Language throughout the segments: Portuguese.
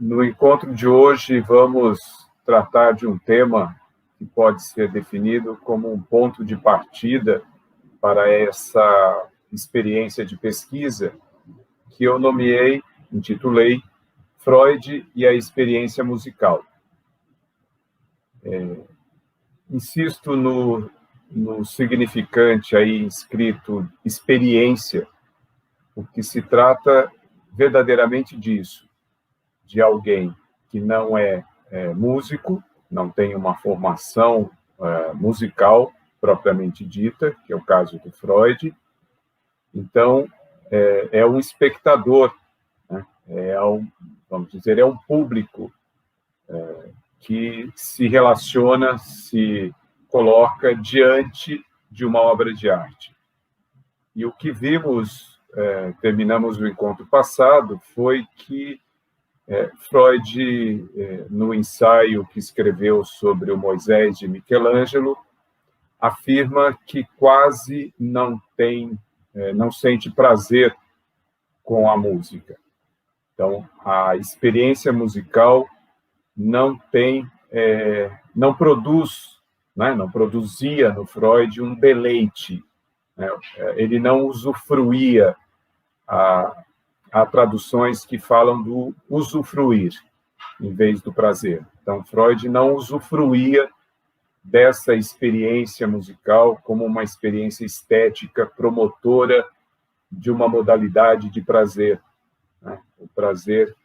No encontro de hoje, vamos tratar de um tema que pode ser definido como um ponto de partida para essa experiência de pesquisa que eu intitulei Freud e a experiência musical. Insisto no significante aí escrito experiência, porque se trata verdadeiramente disso, de alguém que não é músico, não tem uma formação musical propriamente dita, que é o caso do Freud. Então, é um espectador, né? Vamos dizer, é um público que se relaciona, se coloca diante de uma obra de arte. E o que vimos, terminamos o encontro passado, foi que Freud, no ensaio que escreveu sobre o Moisés de Michelangelo, afirma que quase não sente prazer com a música. Então, a experiência musical não produz, né, não produzia no Freud um deleite, né? Ele não usufruía. Há traduções que falam do usufruir, em vez do prazer. Então, Freud não usufruía dessa experiência musical como uma experiência estética promotora de uma modalidade de prazer, né? O prazer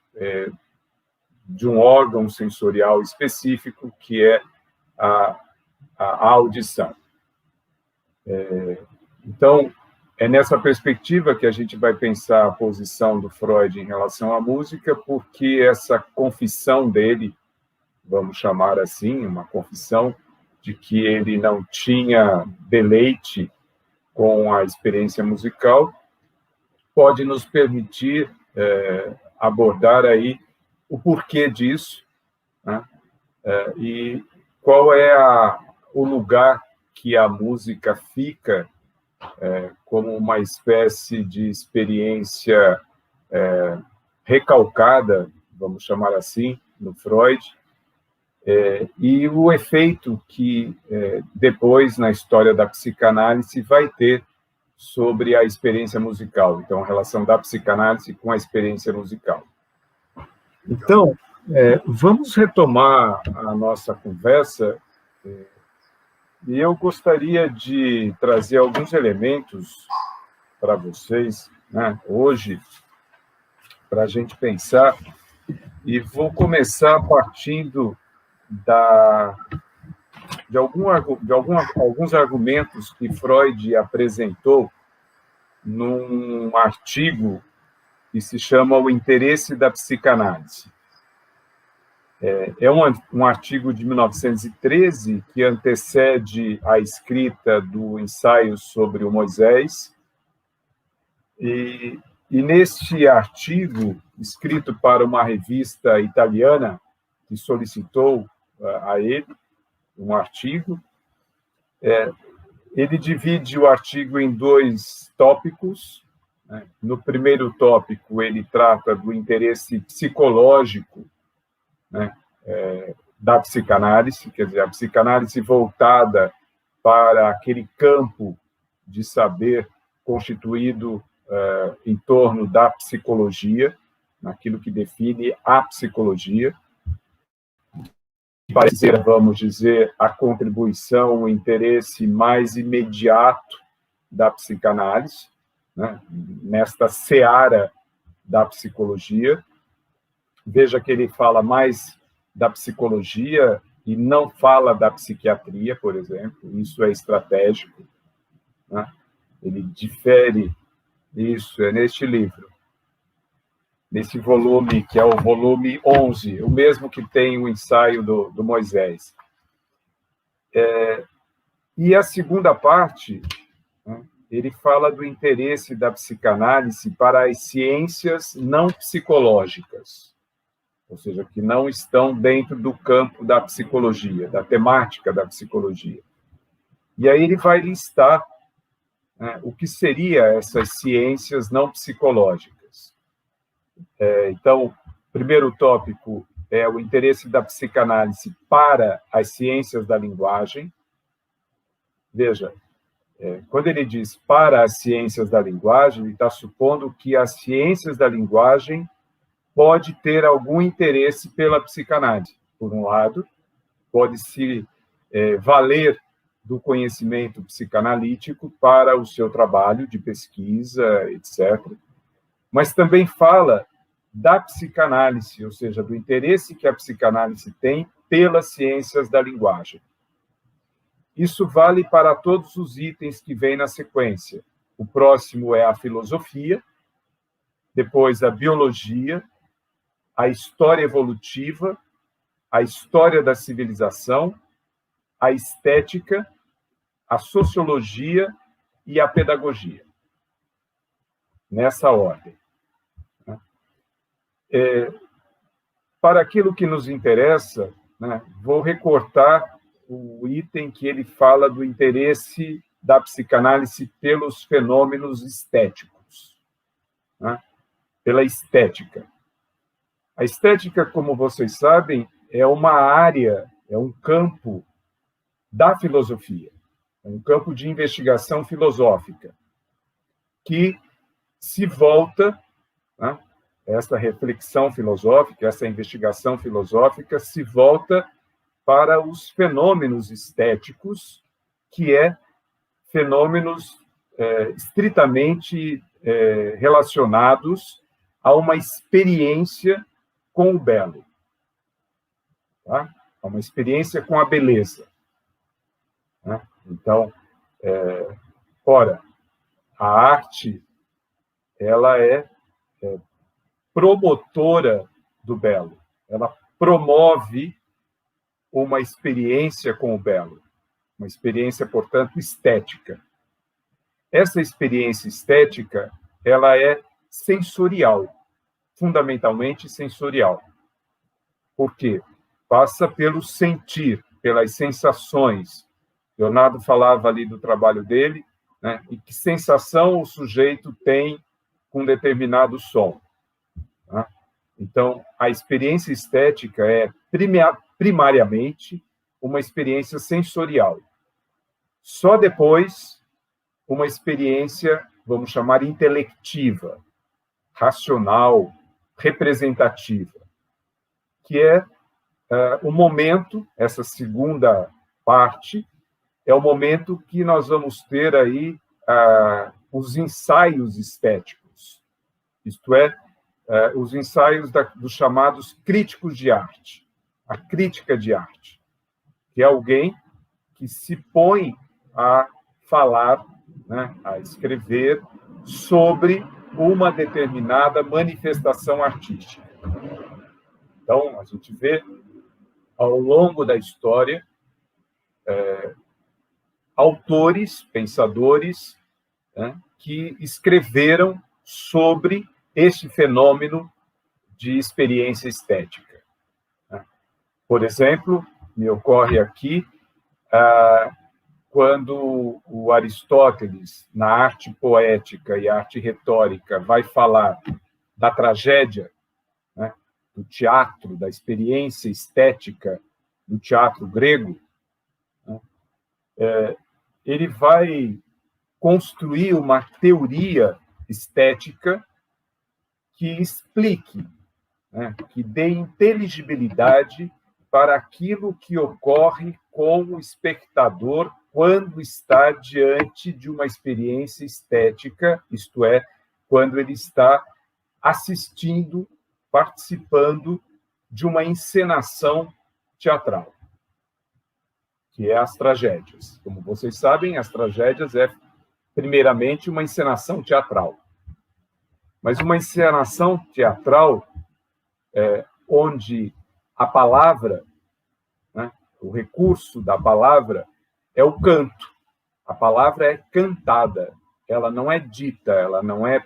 de um órgão sensorial específico, que é a audição. Então, é nessa perspectiva que a gente vai pensar a posição do Freud em relação à música, porque essa confissão dele, vamos chamar assim, uma confissão de que ele não tinha deleite com a experiência musical, pode nos permitir abordar aí o porquê disso, né? E qual é o lugar que a música fica como uma espécie de experiência recalcada, vamos chamar assim, no Freud, e o efeito que depois, na história da psicanálise, vai ter sobre a experiência musical. Então, a relação da psicanálise com a experiência musical. Então, vamos retomar a nossa conversa, e eu gostaria de trazer alguns elementos para vocês, né, hoje, para a gente pensar, e vou começar partindo de alguns argumentos que Freud apresentou num artigo que se chama O Interesse da Psicanálise. É um artigo de 1913 que antecede a escrita do ensaio sobre o Moisés. E neste artigo, escrito para uma revista italiana, que solicitou a ele um artigo, ele divide o artigo em 2 tópicos, né? No primeiro tópico, ele trata do interesse psicológico, né, da psicanálise, quer dizer, a psicanálise voltada para aquele campo de saber constituído em torno da psicologia, naquilo que define a psicologia, parece ser, vamos dizer, a contribuição, o interesse mais imediato da psicanálise, né, nesta seara da psicologia. Veja que ele fala mais da psicologia e não fala da psiquiatria, por exemplo. Isso é estratégico, né? Ele difere isso, é neste livro, nesse volume, que é o volume 11, o mesmo que tem o ensaio do Moisés. E a segunda parte, né, ele fala do interesse da psicanálise para as ciências não psicológicas, ou seja, que não estão dentro do campo da psicologia, da temática da psicologia. E aí ele vai listar, né, o que seriam essas ciências não psicológicas. Então, primeiro tópico é o interesse da psicanálise para as ciências da linguagem. Veja, quando ele diz para as ciências da linguagem, ele está supondo que as ciências da linguagem pode ter algum interesse pela psicanálise. Por um lado, pode se valer do conhecimento psicanalítico para o seu trabalho de pesquisa, etc. Mas também fala da psicanálise, ou seja, do interesse que a psicanálise tem pelas ciências da linguagem. Isso vale para todos os itens que vêm na sequência. O próximo é a filosofia, depois a biologia, a história evolutiva, a história da civilização, a estética, a sociologia e a pedagogia. Nessa ordem. Para aquilo que nos interessa, né, vou recortar o item que ele fala do interesse da psicanálise pelos fenômenos estéticos, né, pela estética. A estética, como vocês sabem, é uma área, é um campo da filosofia, é um campo de investigação filosófica, que se volta, né, essa reflexão filosófica, essa investigação filosófica se volta para os fenômenos estéticos, que fenômenos estritamente relacionados a uma experiência com o belo, tá? A uma experiência com a beleza, né? Então, ora, a arte, ela é promotora do belo. Ela promove uma experiência com o belo, uma experiência, portanto, estética. Essa experiência estética, ela é sensorial, fundamentalmente sensorial. Por quê? Passa pelo sentir, pelas sensações. Leonardo falava ali do trabalho dele, né, e que sensação o sujeito tem com determinado som. Então, a experiência estética é, primariamente, uma experiência sensorial. Só depois, uma experiência, vamos chamar, intelectiva, racional, representativa, que é o momento, essa segunda parte, é o momento que nós vamos ter aí os ensaios estéticos, isto é, os ensaios dos chamados críticos de arte, a crítica de arte, que é alguém que se põe a falar, né, a escrever sobre uma determinada manifestação artística. Então, a gente vê, ao longo da história, autores, pensadores, né, que escreveram sobre este fenômeno de experiência estética. Por exemplo, me ocorre aqui, quando o Aristóteles, na arte poética e arte retórica, vai falar da tragédia, né, do teatro, da experiência estética do teatro grego, né, ele vai construir uma teoria estética que explique, né, que dê inteligibilidade para aquilo que ocorre com o espectador quando está diante de uma experiência estética, isto é, quando ele está assistindo, participando de uma encenação teatral, que é as tragédias. Como vocês sabem, as tragédias primeiramente, uma encenação teatral. Mas uma encenação teatral onde a palavra, né, o recurso da palavra é o canto. A palavra é cantada, ela não é dita, ela não é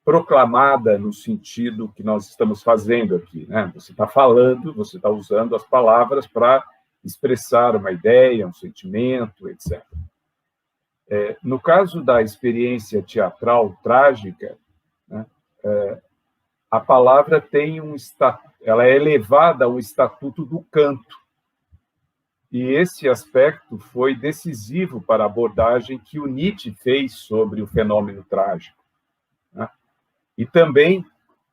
proclamada no sentido que nós estamos fazendo aqui, né? Você está falando, você está usando as palavras para expressar uma ideia, um sentimento, etc. No caso da experiência teatral trágica, né, a palavra tem ela é elevada ao estatuto do canto. E esse aspecto foi decisivo para a abordagem que o Nietzsche fez sobre o fenômeno trágico, né? E também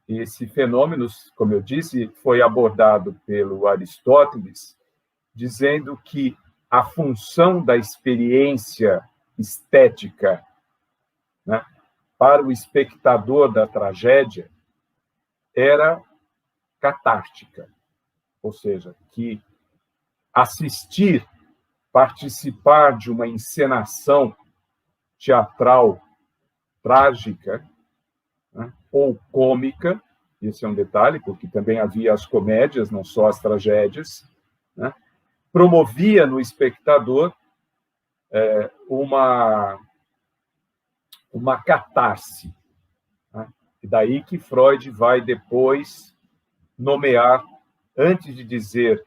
esse fenômeno, como eu disse, foi abordado pelo Aristóteles, dizendo que a função da experiência estética, né, para o espectador da tragédia era catártica, ou seja, que assistir, participar de uma encenação teatral trágica, né, ou cômica, esse é um detalhe, porque também havia as comédias, não só as tragédias, né, promovia no espectador uma catarse, né? E daí que Freud vai depois nomear, antes de dizer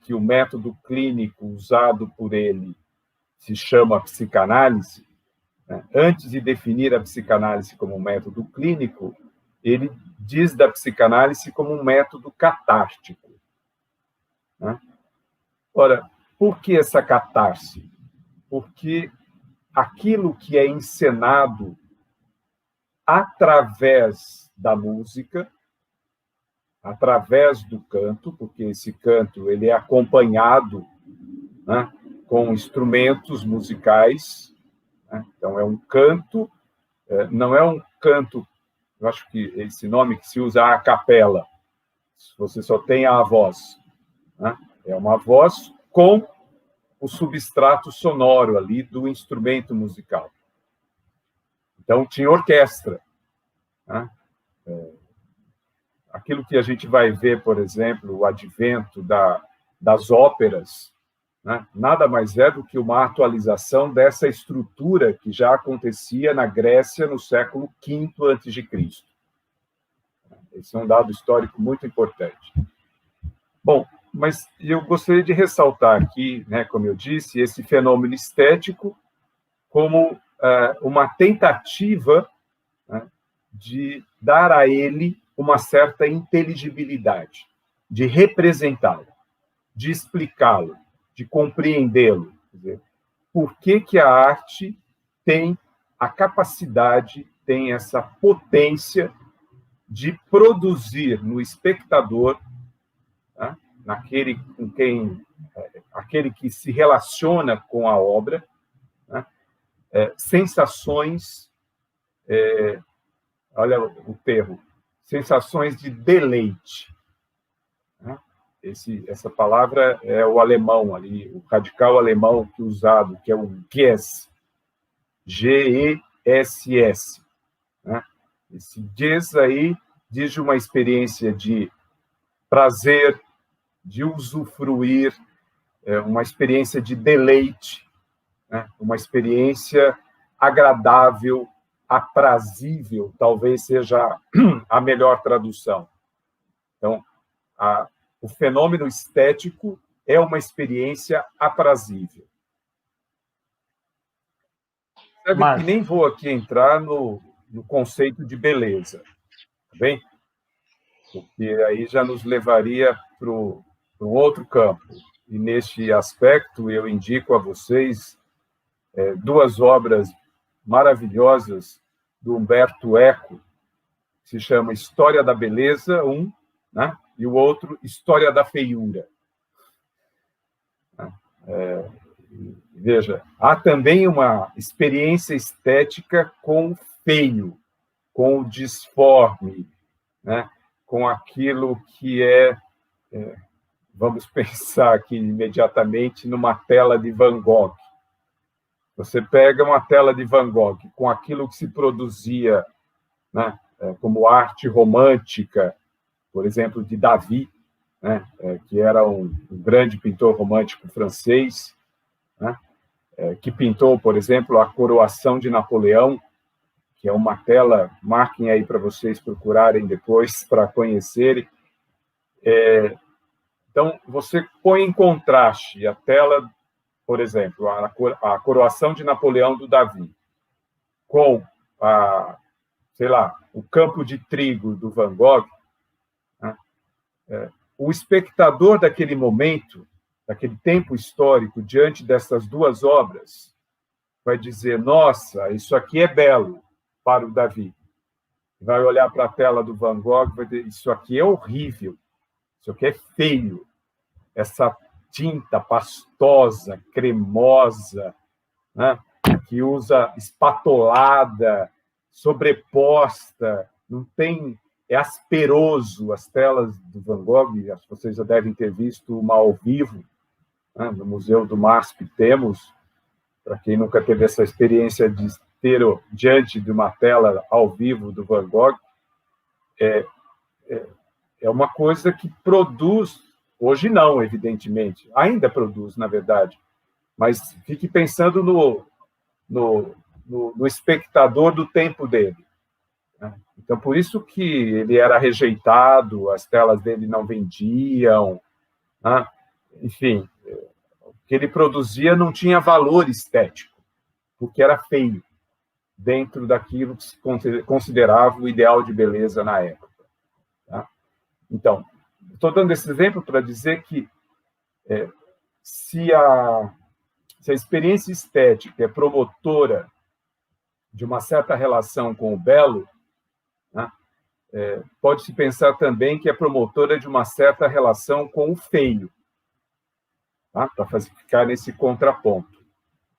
que o método clínico usado por ele se chama psicanálise, né? Antes de definir a psicanálise como um método clínico, ele diz da psicanálise como um método catártico, né? Ora, por que essa catarse? Porque aquilo que é encenado através da música, através do canto, porque esse canto ele é acompanhado, né, com instrumentos musicais, né? Então é um canto, não é um canto, eu acho que esse nome que se usa a capela, você só tem a voz, né? É uma voz com o substrato sonoro ali do instrumento musical. Então tinha orquestra, né? Aquilo que a gente vai ver, por exemplo, o advento das óperas, né, nada mais é do que uma atualização dessa estrutura que já acontecia na Grécia no século V a.C. Esse é um dado histórico muito importante. Bom, mas eu gostaria de ressaltar aqui, né, como eu disse, esse fenômeno estético como uma tentativa, né, de dar a ele uma certa inteligibilidade, de representá-lo, de explicá-lo, de compreendê-lo. Por que a arte tem a capacidade, tem essa potência de produzir no espectador, né, aquele que se relaciona com a obra, né, sensações, olha o termo, sensações de deleite, né? Essa palavra é o alemão ali, o radical alemão que é usado, que é o Gess, G-E-S-S, né? Esse Gess aí diz de uma experiência de prazer, de usufruir, uma experiência de deleite, né? Uma experiência agradável, aprazível, talvez seja a melhor tradução. Então, o fenômeno estético é uma experiência aprazível. Sabe que nem vou aqui entrar no conceito de beleza, tá bem? Porque aí já nos levaria para um outro campo. E, neste aspecto, eu indico a vocês duas obras maravilhosas do Umberto Eco, que se chama História da Beleza, né? E o outro, História da Feiura. Veja, há também uma experiência estética com o feio, com o disforme, né? Com aquilo que vamos pensar aqui imediatamente numa tela de Van Gogh. Você pega uma tela de Van Gogh com aquilo que se produzia, né, como arte romântica, por exemplo, de David, né, que era um grande pintor romântico francês, né, que pintou, por exemplo, a Coroação de Napoleão, que é uma tela, marquem aí para vocês procurarem depois, para conhecerem. Então, você põe em contraste a tela, por exemplo, a Coroação de Napoleão do David, com sei lá, o campo de trigo do Van Gogh, né? O espectador daquele momento, daquele tempo histórico, diante dessas duas obras, vai dizer: nossa, isso aqui é belo, para o Davi. Vai olhar para a tela do Van Gogh e vai dizer: isso aqui é horrível, isso aqui é feio. Essa tinta pastosa, cremosa, né? Que usa espatolada, sobreposta, não tem, é asperoso. As telas do Van Gogh, vocês já devem ter visto uma ao vivo, né? No Museu do MASP temos, para quem nunca teve essa experiência de ter diante de uma tela ao vivo do Van Gogh, é uma coisa que produz, hoje não, evidentemente, ainda produz, na verdade, mas fique pensando no espectador do tempo dele, né? Então, por isso que ele era rejeitado, as telas dele não vendiam, né? Enfim, o que ele produzia não tinha valor estético, porque era feio, dentro daquilo que se considerava o ideal de beleza na época, tá? Então, estou dando esse exemplo para dizer que se a experiência estética é promotora de uma certa relação com o belo, né, pode-se pensar também que é promotora de uma certa relação com o feio, tá? Para ficar nesse contraponto.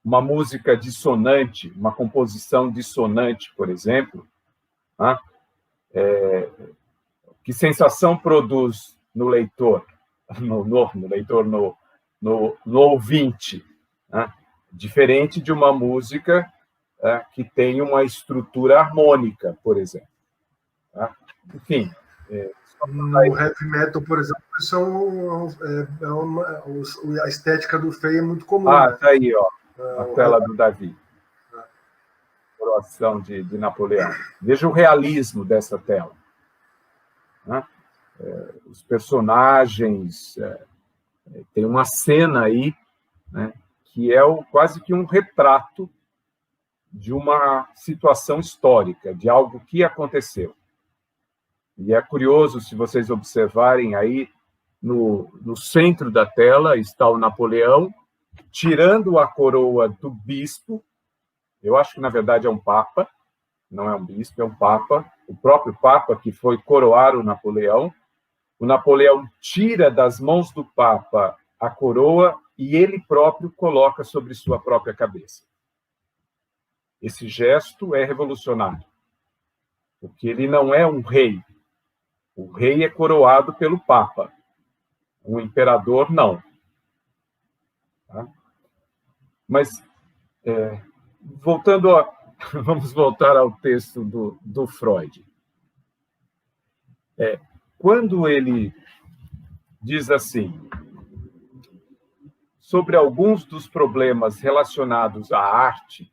Uma música dissonante, uma composição dissonante, por exemplo, né, que sensação produz no leitor, no ouvinte, né? Diferente de uma música que tem uma estrutura harmônica, por exemplo. Tá? Enfim. No heavy metal, por exemplo, isso a estética do feio é muito comum. Ah, está aí, ó, a tela do Davi. Coroação de Napoleão. Veja o realismo dessa tela, né? Os personagens, tem uma cena aí, né, que é quase que um retrato de uma situação histórica, de algo que aconteceu. E é curioso, se vocês observarem aí, no centro da tela está o Napoleão, tirando a coroa do bispo. Eu acho que, na verdade, é um papa, não é um bispo, é um papa, o próprio papa que foi coroar o Napoleão. O Napoleão tira das mãos do papa a coroa e ele próprio coloca sobre sua própria cabeça. Esse gesto é revolucionário, porque ele não é um rei. O rei é coroado pelo papa. O imperador, não. Tá? Mas, vamos voltar ao texto do Freud. Quando ele diz assim, sobre alguns dos problemas relacionados à arte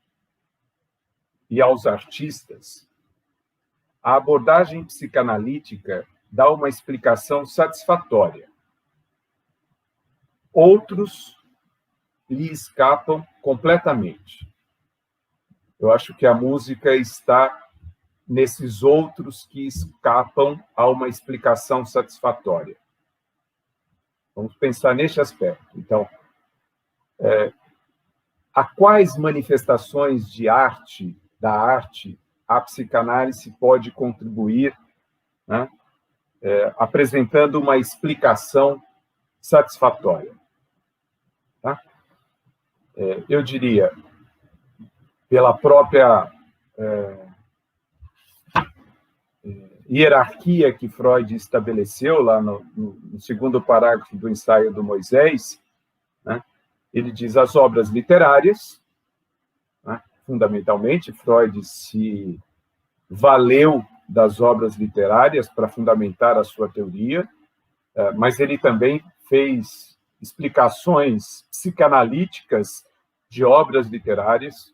e aos artistas, a abordagem psicanalítica dá uma explicação satisfatória. Outros lhe escapam completamente. Eu acho que a música está nesses outros que escapam a uma explicação satisfatória. Vamos pensar neste aspecto. Então, a quais manifestações da arte, a psicanálise pode contribuir, né, apresentando uma explicação satisfatória? Tá? Eu diria, pela própria hierarquia que Freud estabeleceu lá no segundo parágrafo do Ensaio do Moisés, né, ele diz as obras literárias, né, fundamentalmente, Freud se valeu das obras literárias para fundamentar a sua teoria, mas ele também fez explicações psicanalíticas de obras literárias.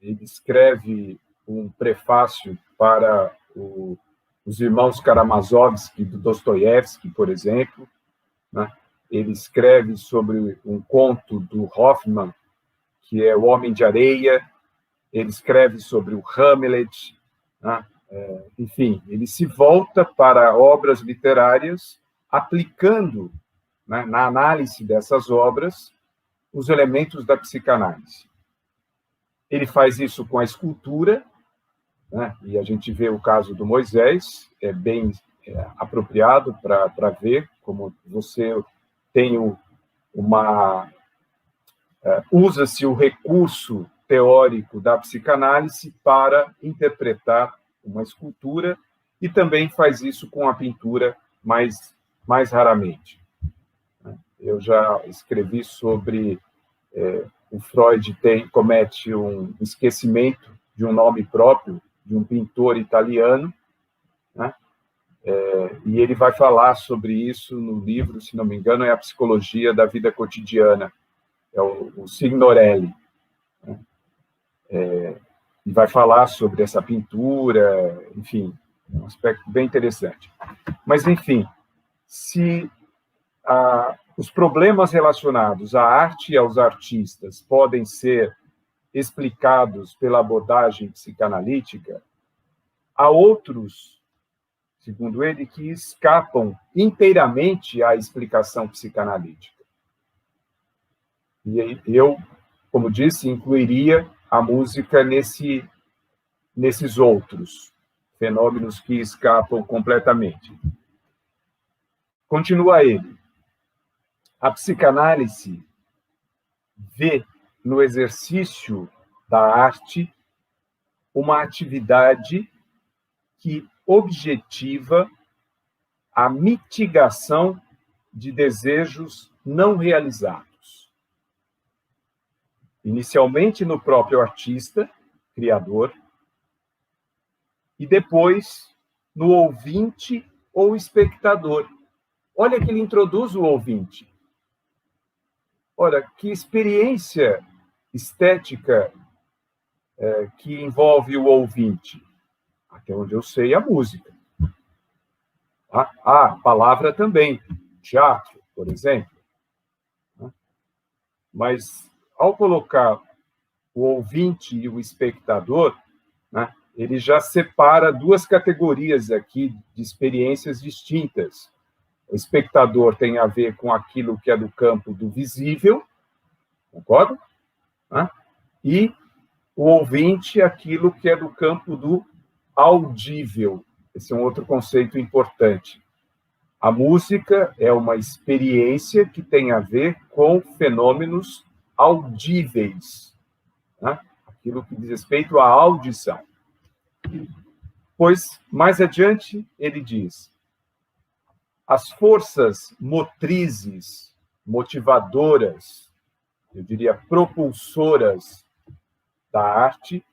Ele escreve um prefácio para os irmãos Karamazovsky, do Dostoiévski, por exemplo, né? Ele escreve sobre um conto do Hoffmann, que é O Homem de Areia, ele escreve sobre o Hamlet, né? Enfim, ele se volta para obras literárias, aplicando, né, na análise dessas obras, os elementos da psicanálise. Ele faz isso com a escultura, né? E a gente vê o caso do Moisés, é bem apropriado para ver como você tem usa-se o recurso teórico da psicanálise para interpretar uma escultura, e também faz isso com a pintura mais raramente. Eu já escrevi sobre o Freud comete um esquecimento de um nome próprio de um pintor italiano, né? E ele vai falar sobre isso no livro, se não me engano, é A Psicologia da Vida Cotidiana, é o Signorelli, né? E vai falar sobre essa pintura, enfim, é um aspecto bem interessante. Mas, enfim, se os problemas relacionados à arte e aos artistas podem ser explicados pela abordagem psicanalítica, há outros, segundo ele, que escapam inteiramente à explicação psicanalítica. E eu, como disse, incluiria a música nesses outros fenômenos que escapam completamente. Continua ele. A psicanálise vê no exercício da arte uma atividade que objetiva a mitigação de desejos não realizados. Inicialmente no próprio artista, criador, e depois no ouvinte ou espectador. Olha que ele introduz o ouvinte. Ora, que experiência estética que envolve o ouvinte? Até onde eu sei, a música. A palavra também, teatro, por exemplo. Mas, ao colocar o ouvinte e o espectador, né, ele já separa duas categorias aqui de experiências distintas. O espectador tem a ver com aquilo que é do campo do visível, concorda? E o ouvinte, aquilo que é do campo do audível. Esse é um outro conceito importante. A música é uma experiência que tem a ver com fenômenos audíveis, né? Aquilo que diz respeito à audição. Pois, mais adiante, ele diz: as forças motrizes, motivadoras, eu diria propulsoras da arte,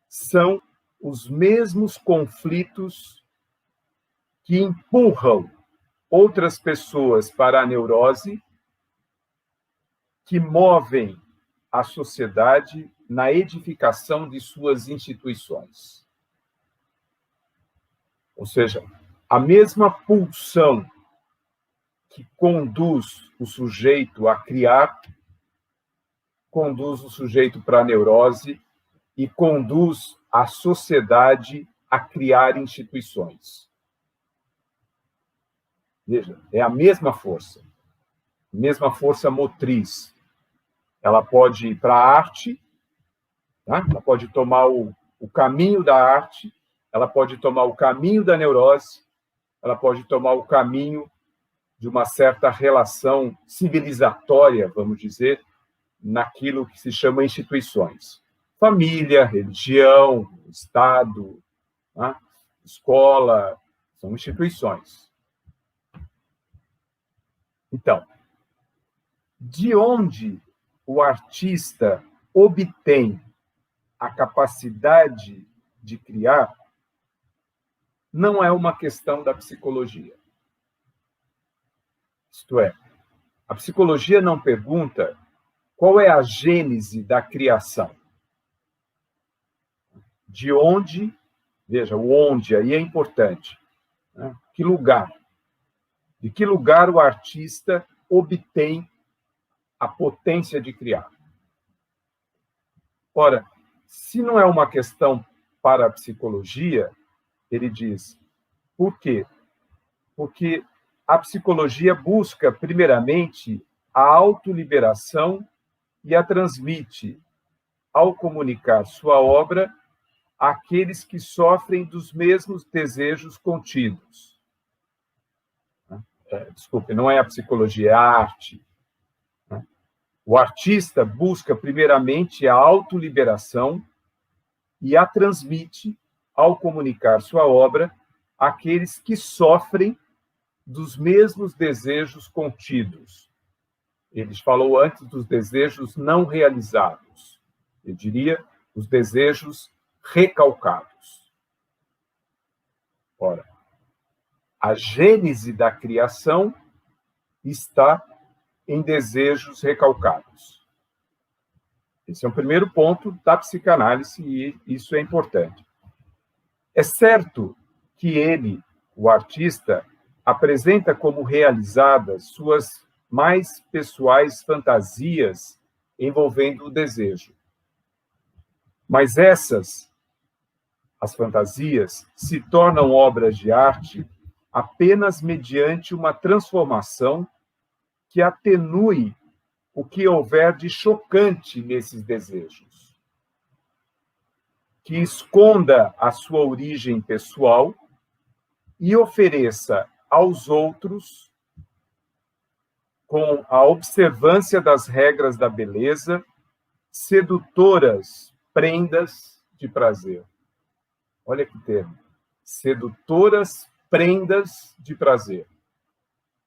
são os mesmos conflitos que empurram outras pessoas para a neurose, que movem a sociedade na edificação de suas instituições. Ou seja, a mesma pulsão que conduz o sujeito a criar, conduz o sujeito para a neurose e conduz a sociedade a criar instituições. Veja, é a mesma força motriz. Ela pode ir para a arte, tá? Ela pode tomar o caminho da arte, ela pode tomar o caminho da neurose, ela pode tomar o caminho de uma certa relação civilizatória, vamos dizer, naquilo que se chama instituições. Família, religião, Estado, né? Escola, são instituições. Então, de onde o artista obtém a capacidade de criar não é uma questão da psicologia. Isto é, a psicologia não pergunta qual é a gênese da criação. De onde, veja, o onde aí é importante, né? Que lugar? De que lugar o artista obtém a potência de criar? Ora, se não é uma questão para a psicologia, ele diz, por quê? Porque a psicologia busca, primeiramente, a autoliberação e a transmite, ao comunicar sua obra, àqueles que sofrem dos mesmos desejos contidos. Desculpe, não é a psicologia, é a arte. O artista busca, primeiramente, a autoliberação e a transmite, ao comunicar sua obra, àqueles que sofrem dos mesmos desejos contidos. Ele falou antes dos desejos não realizados. Eu diria, os desejos recalcados. Ora, a gênese da criação está em desejos recalcados. Esse é o primeiro ponto da psicanálise e isso é importante. É certo que ele, o artista, apresenta como realizadas suas mais pessoais fantasias envolvendo o desejo. Mas essas, as fantasias, se tornam obras de arte apenas mediante uma transformação que atenue o que houver de chocante nesses desejos, que esconda a sua origem pessoal e ofereça aos outros, com a observância das regras da beleza, sedutoras prendas de prazer. Olha que termo. Sedutoras prendas de prazer.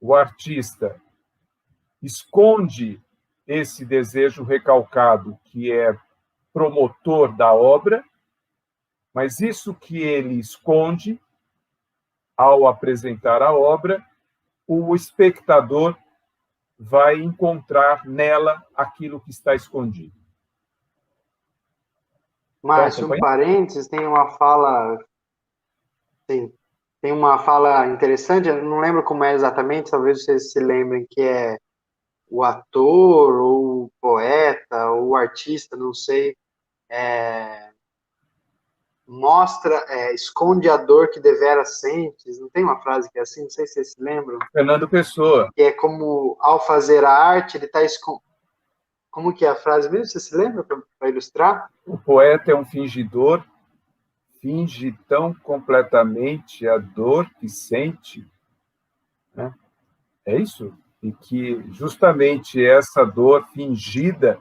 O artista esconde esse desejo recalcado que é promotor da obra, mas isso que ele esconde, ao apresentar a obra, o espectador vai encontrar nela aquilo que está escondido. Márcio, um parênteses, tem uma fala interessante, eu não lembro como é exatamente, talvez vocês se lembrem, que é o ator, ou o poeta, ou o artista, não sei, esconde a dor que devera sentes, não tem uma frase que é assim, não sei se vocês se lembram? Fernando Pessoa. Que é como, ao fazer a arte, ele está escondendo. Como que é a frase mesmo? Você se lembra para ilustrar? O poeta é um fingidor, finge tão completamente a dor que sente, né? É isso? E que justamente essa dor fingida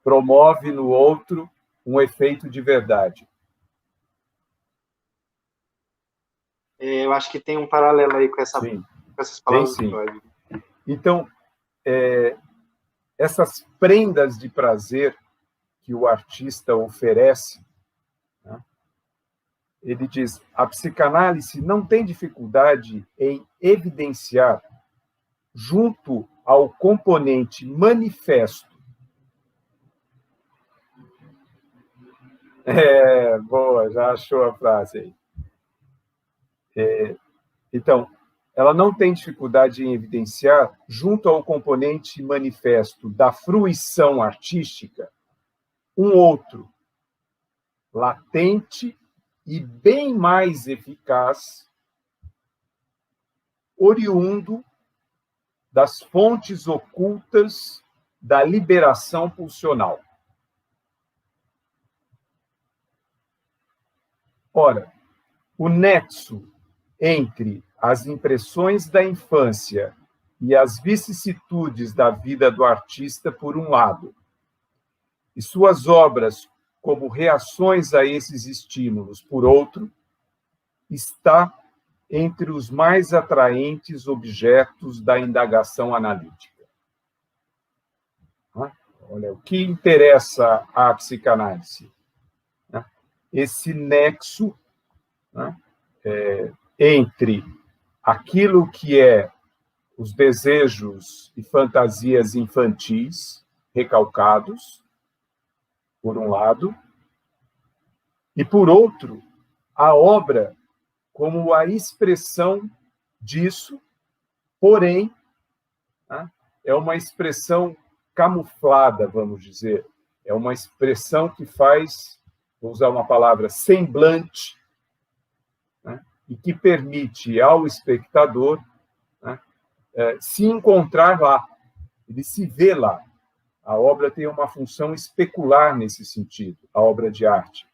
promove no outro um efeito de verdade. Eu acho que tem um paralelo aí com essas palavras do Freud. Então, essas prendas de prazer que o artista oferece, né? Ele diz, a psicanálise não tem dificuldade em evidenciar, junto ao componente manifesto. Boa, já achou a frase aí. Então, ela não tem dificuldade em evidenciar, junto ao componente manifesto da fruição artística, um outro, latente e bem mais eficaz, oriundo das fontes ocultas da liberação pulsional. Ora, o nexo entre as impressões da infância e as vicissitudes da vida do artista, por um lado, e suas obras como reações a esses estímulos, por outro, está entre os mais atraentes objetos da indagação analítica. Olha, o que interessa à psicanálise? Esse nexo, né, entre aquilo que é os desejos e fantasias infantis recalcados, por um lado, e, por outro, a obra como a expressão disso, porém, né, é uma expressão camuflada, vamos dizer, é uma expressão que faz, vou usar uma palavra, semblante, né? E que permite ao espectador, né, se encontrar lá, ele se vê lá. A obra tem uma função especular nesse sentido, a obra de arte,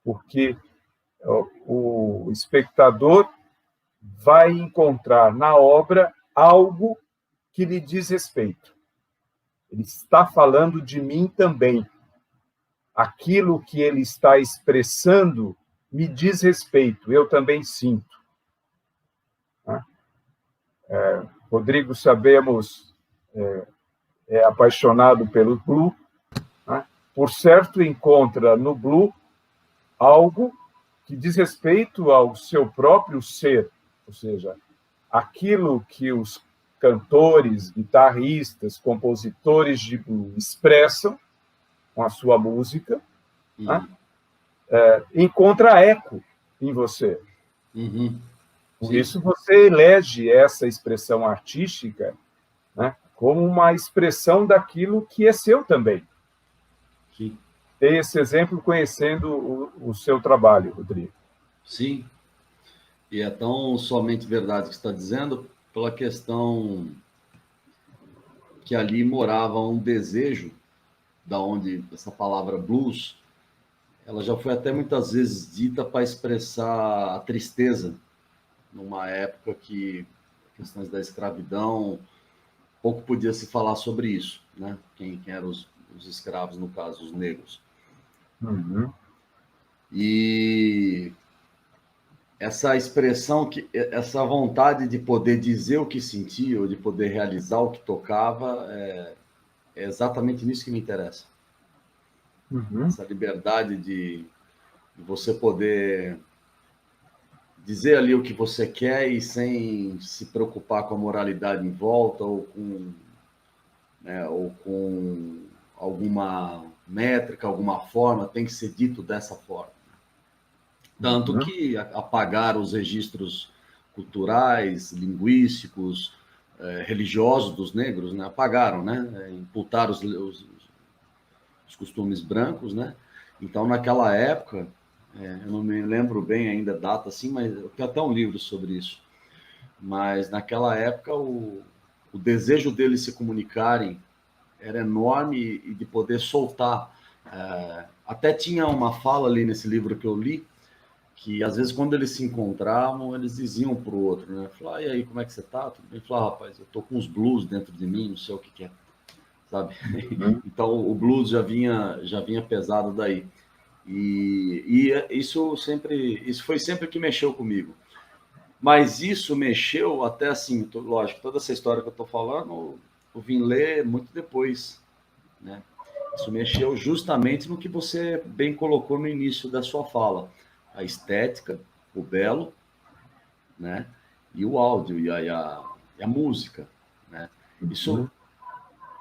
porque o espectador vai encontrar na obra algo que lhe diz respeito. Ele está falando de mim também. Aquilo que ele está expressando me diz respeito, eu também sinto. Rodrigo, sabemos, é apaixonado pelo blues, né? Por certo, encontra no blues algo que diz respeito ao seu próprio ser, ou seja, aquilo que os cantores, guitarristas, compositores de blues expressam com a sua música, né? Encontra eco em você. Uhum. Por isso você elege essa expressão artística, né, como uma expressão daquilo que é seu também. Sim. Tem esse exemplo conhecendo o seu trabalho, Rodrigo. Sim. E é tão somente verdade que está dizendo pela questão que ali morava um desejo, da onde essa palavra blues, ela já foi até muitas vezes dita para expressar a tristeza, numa época que questões da escravidão, pouco podia se falar sobre isso, né? Quem eram os escravos, no caso, os negros. Uhum. E essa expressão, essa vontade de poder dizer o que sentia, ou de poder realizar o que tocava, é exatamente nisso que me interessa. Uhum. Essa liberdade de você poder dizer ali o que você quer e sem se preocupar com a moralidade em volta ou com alguma métrica, alguma forma, tem que ser dito dessa forma. Tanto que apagaram os registros culturais, linguísticos, religiosos dos negros, né? Apagaram, né? Imputaram os costumes brancos, né? Então, naquela época, eu não me lembro bem ainda a data, assim, mas eu tenho até um livro sobre isso. Mas, naquela época, o desejo deles se comunicarem era enorme e de poder soltar. Até tinha uma fala ali nesse livro que eu li, que às vezes quando eles se encontravam, eles diziam para o outro, né? Falaram, e aí, como é que você tá? Tudo bem? Falaram, rapaz, eu tô com os blues dentro de mim, não sei o que é, sabe? Então o blues já vinha pesado daí. E isso foi sempre que mexeu comigo. Mas isso mexeu até assim, lógico, toda essa história que eu tô falando, eu vim ler muito depois, né? Isso mexeu justamente no que você bem colocou no início da sua fala. A estética, o belo, né? E o áudio, e a música, né? Isso,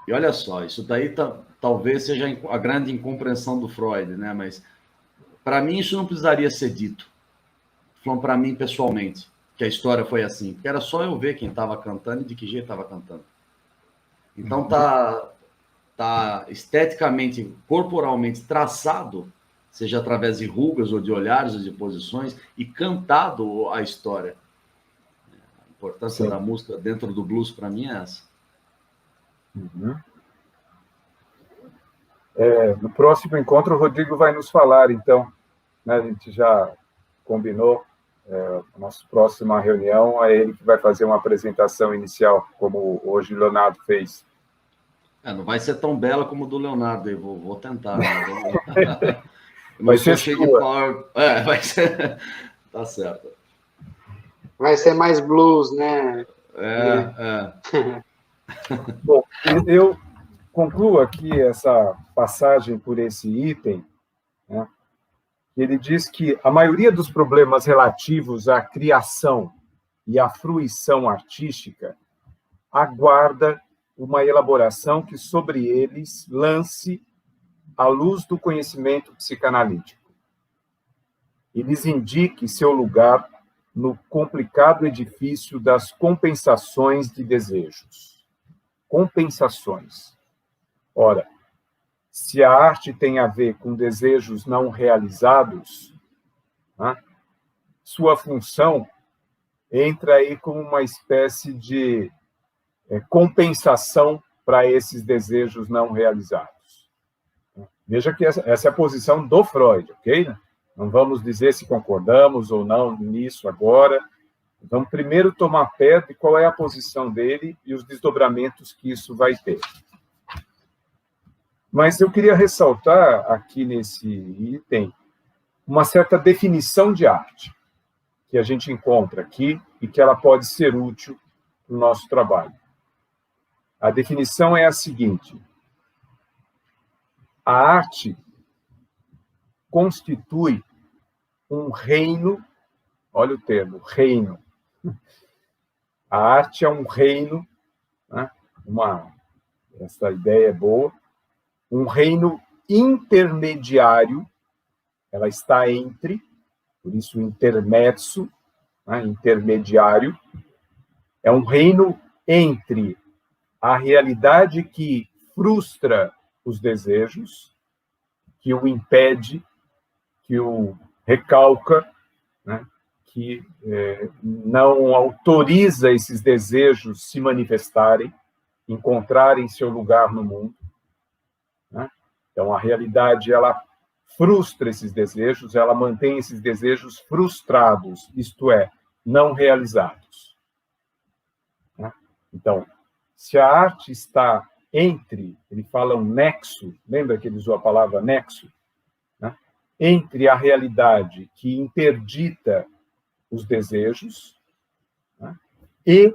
e olha só, isso daí talvez seja a grande incompreensão do Freud, né? Mas, para mim, isso não precisaria ser dito. Falando para mim, pessoalmente, que a história foi assim. Porque era só eu ver quem estava cantando e de que jeito estava cantando. Então, tá esteticamente, corporalmente traçado, seja através de rugas ou de olhares ou de posições, e cantado a história. A importância da música dentro do blues, para mim, é essa. Uhum. No próximo encontro, o Rodrigo vai nos falar, então, né, a gente já combinou, a nossa próxima reunião é ele que vai fazer uma apresentação inicial, como hoje o Leonardo fez. Não vai ser tão bela como o do Leonardo, eu vou tentar. Né? Vai ser cheio de power. Vai ser. Tá certo. Vai ser mais blues, né? Bom, eu concluo aqui essa passagem por esse item, né? Ele diz que a maioria dos problemas relativos à criação e à fruição artística aguarda uma elaboração que sobre eles lance a luz do conhecimento psicanalítico e lhes indique seu lugar no complicado edifício das compensações de desejos. Compensações. Ora, se a arte tem a ver com desejos não realizados, né, sua função entra aí como uma espécie de compensação para esses desejos não realizados. Veja que essa é a posição do Freud, ok? Não vamos dizer se concordamos ou não nisso agora. Vamos primeiro tomar pé de qual é a posição dele e os desdobramentos que isso vai ter. Mas eu queria ressaltar aqui nesse item uma certa definição de arte que a gente encontra aqui e que ela pode ser útil no nosso trabalho. A definição é a seguinte: a arte constitui um reino, olha o termo, reino. A arte é um reino, né? Essa ideia é boa, um reino intermediário, ela está entre, por isso intermezzo, né? Intermediário, é um reino entre a realidade que frustra os desejos, que o impede, que o recalca, né? Que não autoriza esses desejos se manifestarem, encontrarem seu lugar no mundo, né? Então, a realidade, ela frustra esses desejos, ela mantém esses desejos frustrados, isto é, não realizados, né? Então, se a arte está entre, ele fala um nexo, lembra que ele usou a palavra nexo? Né? Entre a realidade que interdita os desejos, né? E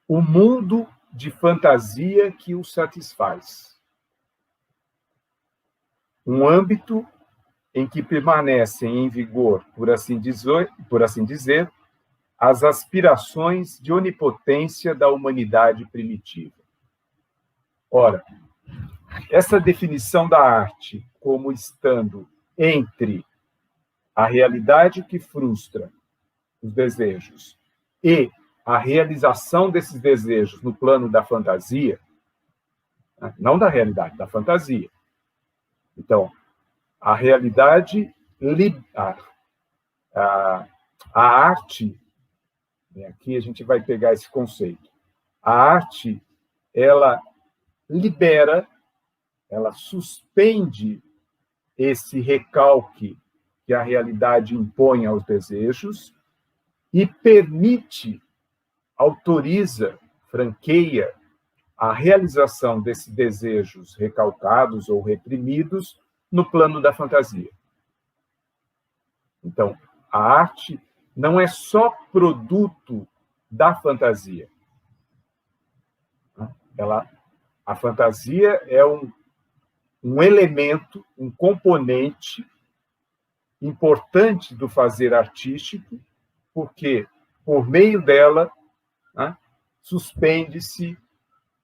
o mundo de fantasia que o satisfaz. Um âmbito em que permanecem em vigor, por assim dizer, as aspirações de onipotência da humanidade primitiva. Ora, essa definição da arte como estando entre a realidade que frustra os desejos e a realização desses desejos no plano da fantasia, não da realidade, da fantasia. Então, a realidade, a arte, aqui a gente vai pegar esse conceito, a arte, ela libera, ela suspende esse recalque que a realidade impõe aos desejos e permite, autoriza, franqueia a realização desses desejos recalcados ou reprimidos no plano da fantasia. Então, a arte não é só produto da fantasia. A fantasia é um elemento, um componente importante do fazer artístico, porque, por meio dela, né, suspende-se,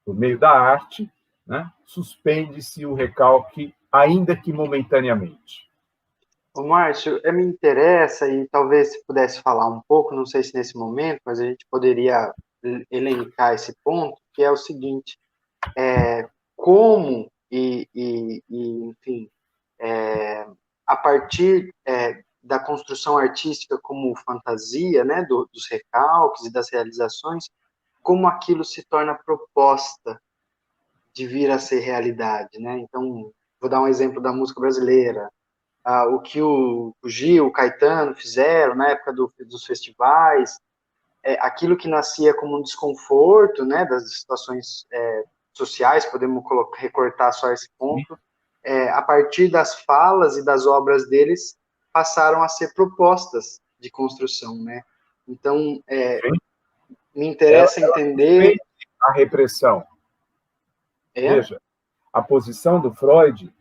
por meio da arte, né, suspende-se o recalque, ainda que momentaneamente. Ô, Márcio, me interessa, e talvez se pudesse falar um pouco, não sei se nesse momento, mas a gente poderia elencar esse ponto, que é o seguinte, como, enfim, a partir da construção artística como fantasia, né, dos recalques e das realizações, como aquilo se torna proposta de vir a ser realidade, né? Então, vou dar um exemplo da música brasileira, o que o Gil, o Caetano fizeram na época dos festivais, aquilo que nascia como um desconforto, né, das situações sociais, podemos recortar só esse ponto, a partir das falas e das obras deles, passaram a ser propostas de construção, né? Então, me interessa entender... A repressão. Veja, a posição do Freud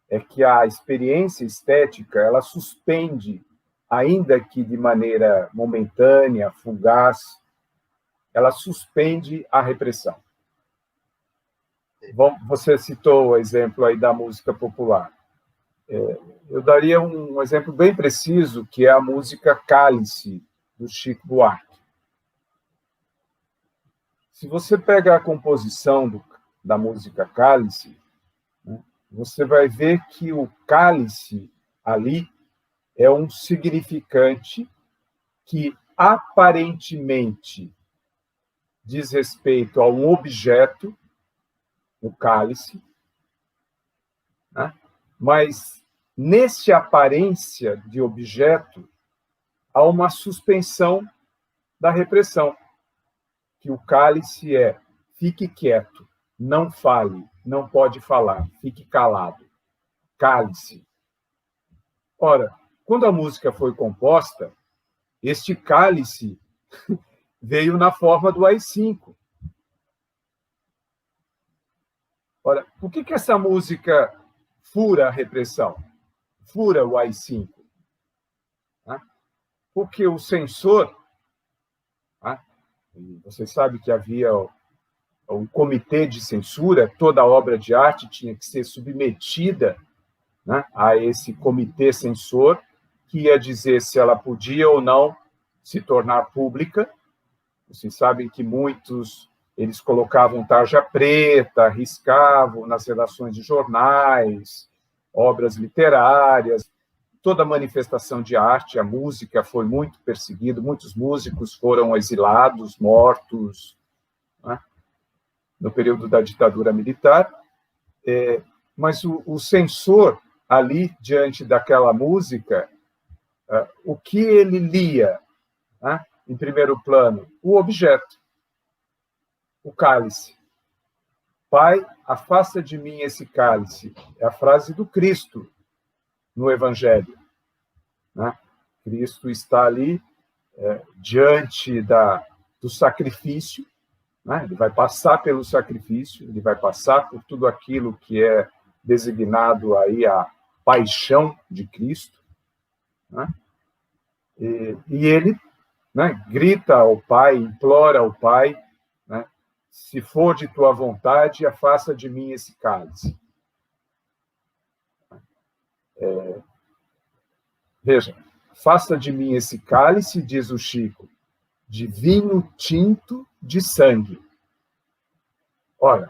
é que a experiência estética, ela suspende, ainda que de maneira momentânea, fugaz, ela suspende a repressão. Bom, você citou o exemplo aí da música popular. Eu daria um exemplo bem preciso, que é a música Cálice, do Chico Buarque. Se você pega a composição da música Cálice, você vai ver que o cálice ali é um significante que aparentemente diz respeito a um objeto, o cálice, né? Mas nesse aparência de objeto há uma suspensão da repressão, que o cálice fique quieto, não fale, não pode falar, fique calado. Cálice. Ora, quando a música foi composta, este cálice veio na forma do AI-5. Ora, por que essa música fura a repressão? Fura o AI-5? Porque o censor, vocês sabem que havia um comitê de censura, toda obra de arte tinha que ser submetida, né, a esse comitê censor, que ia dizer se ela podia ou não se tornar pública. Vocês sabem que muitos, eles colocavam tarja preta, riscavam nas redações de jornais, obras literárias, toda manifestação de arte, a música foi muito perseguida, muitos músicos foram exilados, mortos, né, no período da ditadura militar. Mas o censor, ali, diante daquela música, o que ele lia, né, em primeiro plano? O objeto, o cálice. Pai, afasta de mim esse cálice. É a frase do Cristo no Evangelho, né? Cristo está ali diante do sacrifício, né? Ele vai passar pelo sacrifício, ele vai passar por tudo aquilo que é designado aí a paixão de Cristo, né? E ele, né, grita ao Pai, implora ao Pai, né, se for de tua vontade, afasta de mim esse cálice. Veja, afasta de mim esse cálice, diz o Chico, de vinho tinto de sangue. Ora,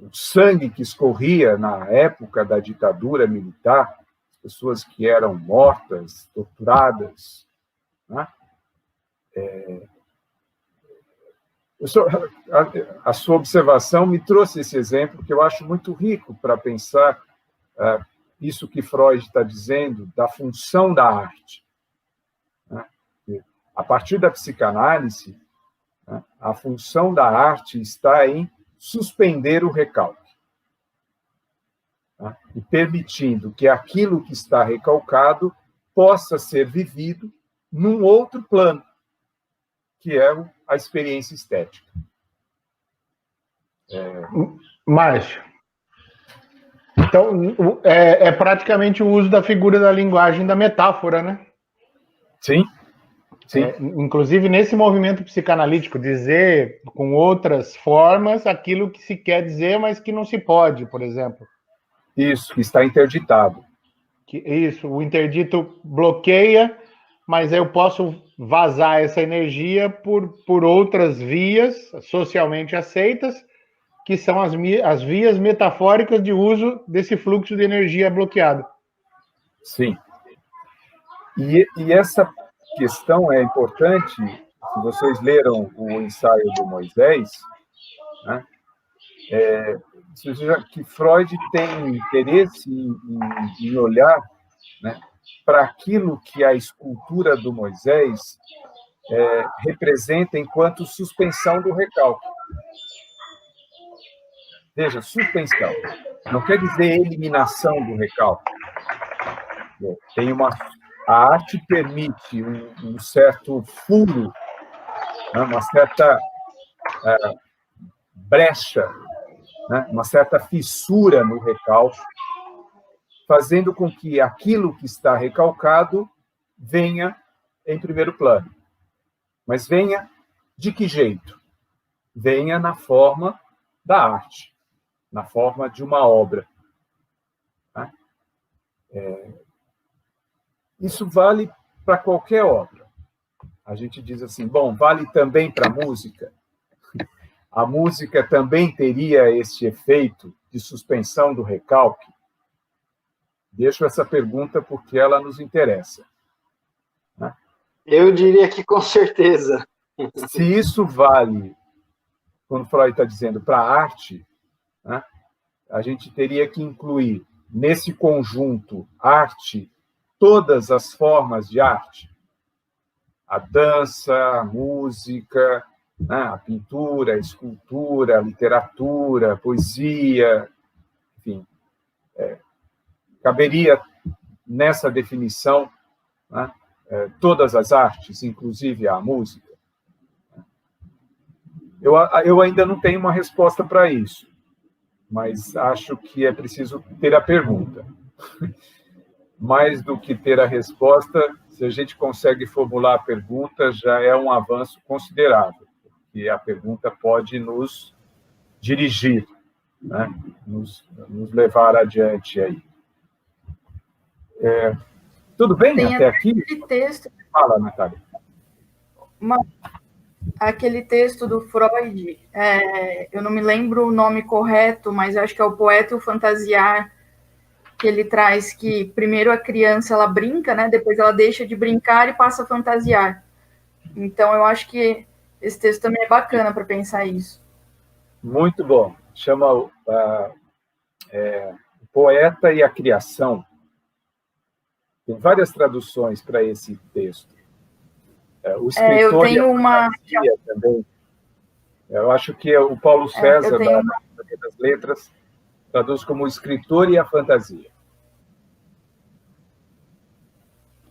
o sangue que escorria na época da ditadura militar, pessoas que eram mortas, torturadas, né? A sua observação me trouxe esse exemplo que eu acho muito rico para pensar isso que Freud está dizendo da função da arte, né? A partir da psicanálise, né, a função da arte está em suspender o recalque, né, e permitindo que aquilo que está recalcado possa ser vivido num outro plano, que é a experiência estética. Márcio, então é praticamente o uso da figura da linguagem da metáfora, né? Sim. Sim. Inclusive, nesse movimento psicanalítico, dizer com outras formas aquilo que se quer dizer, mas que não se pode, por exemplo. Isso, que está interditado. Isso, o interdito bloqueia, mas eu posso vazar essa energia por outras vias socialmente aceitas, que são as vias metafóricas de uso desse fluxo de energia bloqueado. Sim. E essa questão é importante, se vocês leram o ensaio do Moisés, né, que Freud tem interesse em olhar, né, para aquilo que a escultura do Moisés representa enquanto suspensão do recalque. Veja, suspensão. Não quer dizer eliminação do recalque. A arte permite um certo furo, né, uma certa brecha, né, uma certa fissura no recalque, fazendo com que aquilo que está recalcado venha em primeiro plano. Mas venha de que jeito? Venha na forma da arte, na forma de uma obra. Né? Isso vale para qualquer obra. A gente diz assim, bom, vale também para a música. A música também teria esse efeito de suspensão do recalque. Deixo essa pergunta porque ela nos interessa. Eu diria que com certeza. Se isso vale, quando Freud está dizendo para a arte, né, a gente teria que incluir nesse conjunto arte, todas as formas de arte. A dança, a música, né, a pintura, a escultura, a literatura, a poesia, enfim. Caberia nessa definição, né, todas as artes, inclusive a música. Eu ainda não tenho uma resposta para isso, mas acho que é preciso ter a pergunta. Mais do que ter a resposta, se a gente consegue formular a pergunta, já é um avanço considerável, porque a pergunta pode nos dirigir, né? nos levar adiante aí. Tudo bem Tem até aqui? Aquele texto, Fala, Natália. aquele texto do Freud, eu não me lembro o nome correto, mas acho que é o Poeta e o Fantasiar, que ele traz que primeiro a criança ela brinca, né? Depois ela deixa de brincar e passa a fantasiar. Então eu acho que esse texto também é bacana para pensar isso. Muito bom. Chama o Poeta e a Criação. Tem várias traduções para esse texto. O escritor eu tenho uma também. Eu acho que o Paulo César, da Companhia das Letras, traduz como o escritor e a fantasia.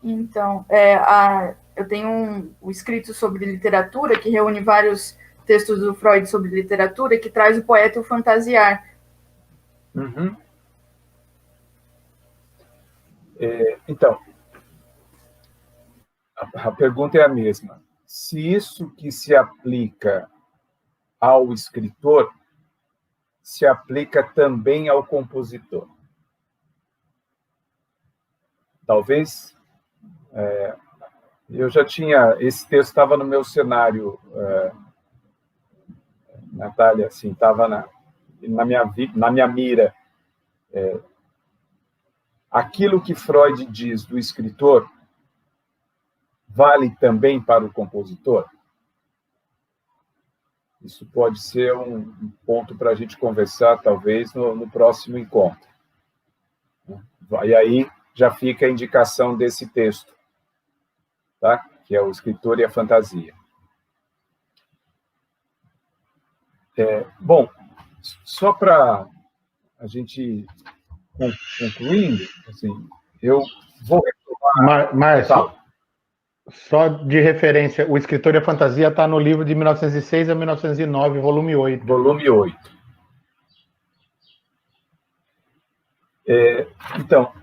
Então, eu tenho um escrito sobre literatura, que reúne vários textos do Freud sobre literatura, que traz o poeta e o fantasiar. Uhum. Então, a pergunta é a mesma. Se isso que se aplica ao escritor se aplica também ao compositor. Talvez eu já tinha, esse texto estava no meu cenário, Natália, assim, estava na minha mira. Aquilo que Freud diz do escritor vale também para o compositor? Isso pode ser um ponto para a gente conversar, talvez, no próximo encontro. E aí já fica a indicação desse texto, tá? Que é o escritor e a fantasia. Bom, só para a gente concluindo, assim, eu vou retomar... Márcio, só de referência, o Escritor e a Fantasia está no livro de 1906 a 1909, volume 8. Volume 8. Então,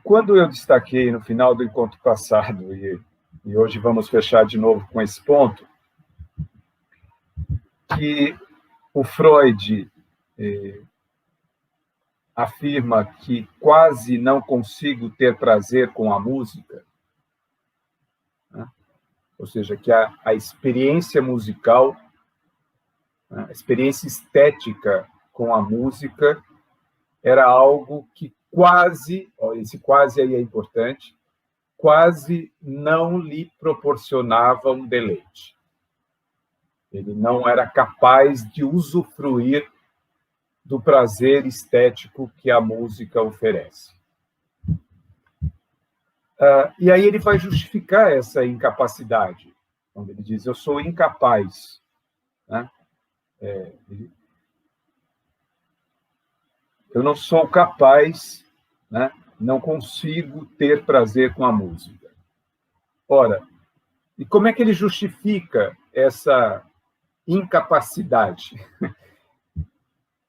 quando eu destaquei no final do encontro passado, e hoje vamos fechar de novo com esse ponto, que o Freud afirma que quase não consigo ter prazer com a música, né? Ou seja, que a experiência musical, a experiência estética com a música era algo que quase, esse quase aí é importante, quase não lhe proporcionava um deleite. Ele não era capaz de usufruir do prazer estético que a música oferece. E aí ele vai justificar essa incapacidade, quando ele diz, eu sou incapaz, né? Eu não sou capaz, né? Não consigo ter prazer com a música. Ora, e como é que ele justifica essa incapacidade?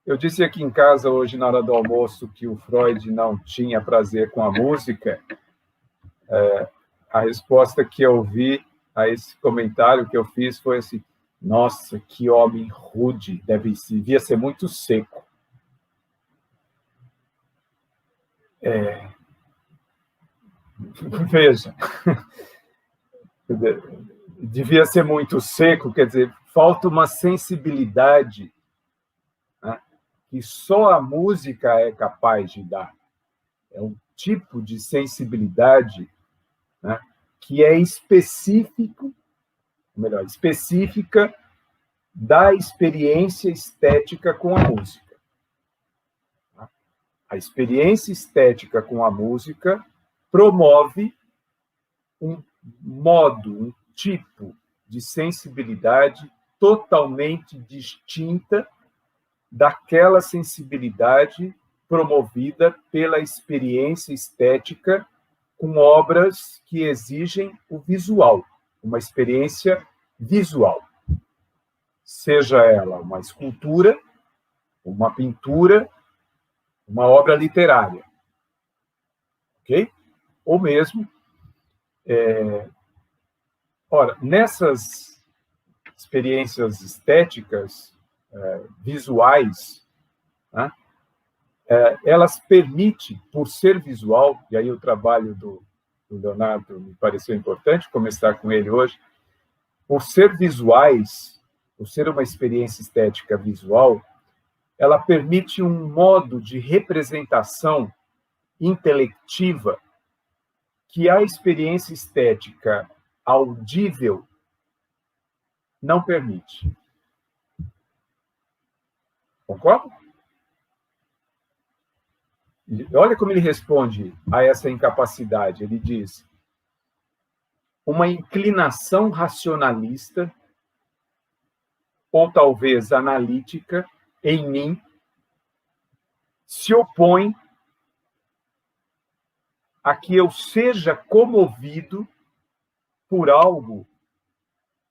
Eu disse aqui em casa hoje, na hora do almoço, que o Freud não tinha prazer com a música. A resposta que eu vi a esse comentário que eu fiz foi assim, nossa, que homem rude, devia ser muito seco. Veja, devia ser muito seco, quer dizer, falta uma sensibilidade, né, que só a música é capaz de dar. é um tipo de sensibilidade, né, que é específica da experiência estética com a música. A experiência estética com a música promove um modo, um tipo de sensibilidade totalmente distinta daquela sensibilidade promovida pela experiência estética com obras que exigem o visual, uma experiência visual. Seja ela uma escultura, uma pintura, uma obra literária. Ok? Ou mesmo, nessas experiências estéticas, visuais, né, elas permitem, por ser visual, e aí o trabalho do Leonardo me pareceu importante começar com ele hoje, por ser visuais, por ser uma experiência estética visual, ela permite um modo de representação intelectiva que a experiência estética audível não permite. Concorda? Olha como ele responde a essa incapacidade. Ele diz: uma inclinação racionalista, ou talvez analítica, em mim, se opõe a que eu seja comovido por algo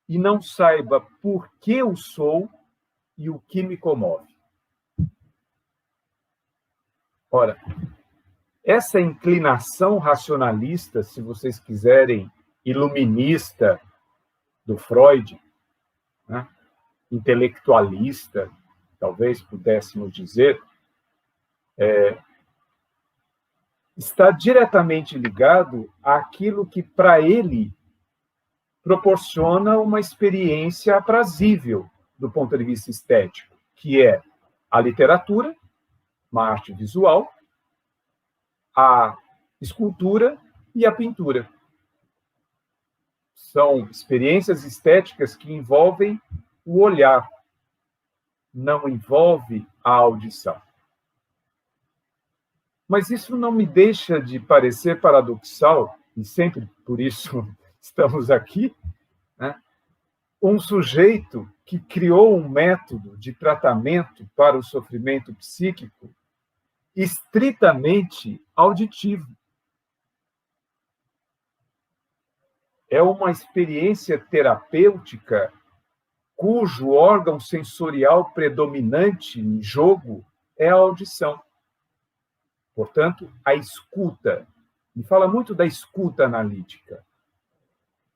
e não saiba por que eu sou e o que me comove. Ora, essa inclinação racionalista, se vocês quiserem, iluminista do Freud, né, intelectualista, talvez pudéssemos dizer, está diretamente ligado àquilo que, para ele, proporciona uma experiência aprazível do ponto de vista estético, que é a literatura, uma arte visual, a escultura e a pintura. São experiências estéticas que envolvem o olhar, não envolve a audição. Mas isso não me deixa de parecer paradoxal, e sempre por isso estamos aqui, né? Um sujeito que criou um método de tratamento para o sofrimento psíquico estritamente auditivo. É uma experiência terapêutica cujo órgão sensorial predominante em jogo é a audição. Portanto, a escuta. Me fala muito da escuta analítica,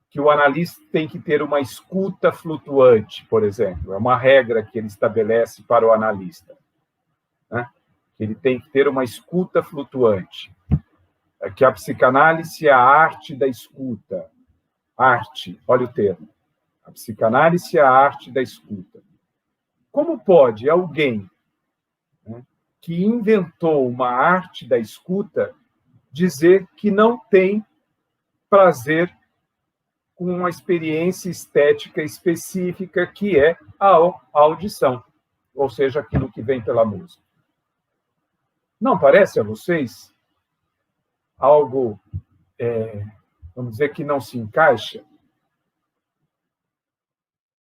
que o analista tem que ter uma escuta flutuante, por exemplo. É uma regra que ele estabelece para o analista, né? Ele tem que ter uma escuta flutuante. Que a psicanálise é a arte da escuta. Arte, olha o termo. A psicanálise é a arte da escuta. Como pode alguém, né, que inventou uma arte da escuta dizer que não tem prazer com uma experiência estética específica que é a audição, ou seja, aquilo que vem pela música? Não parece a vocês algo, vamos dizer, que não se encaixa?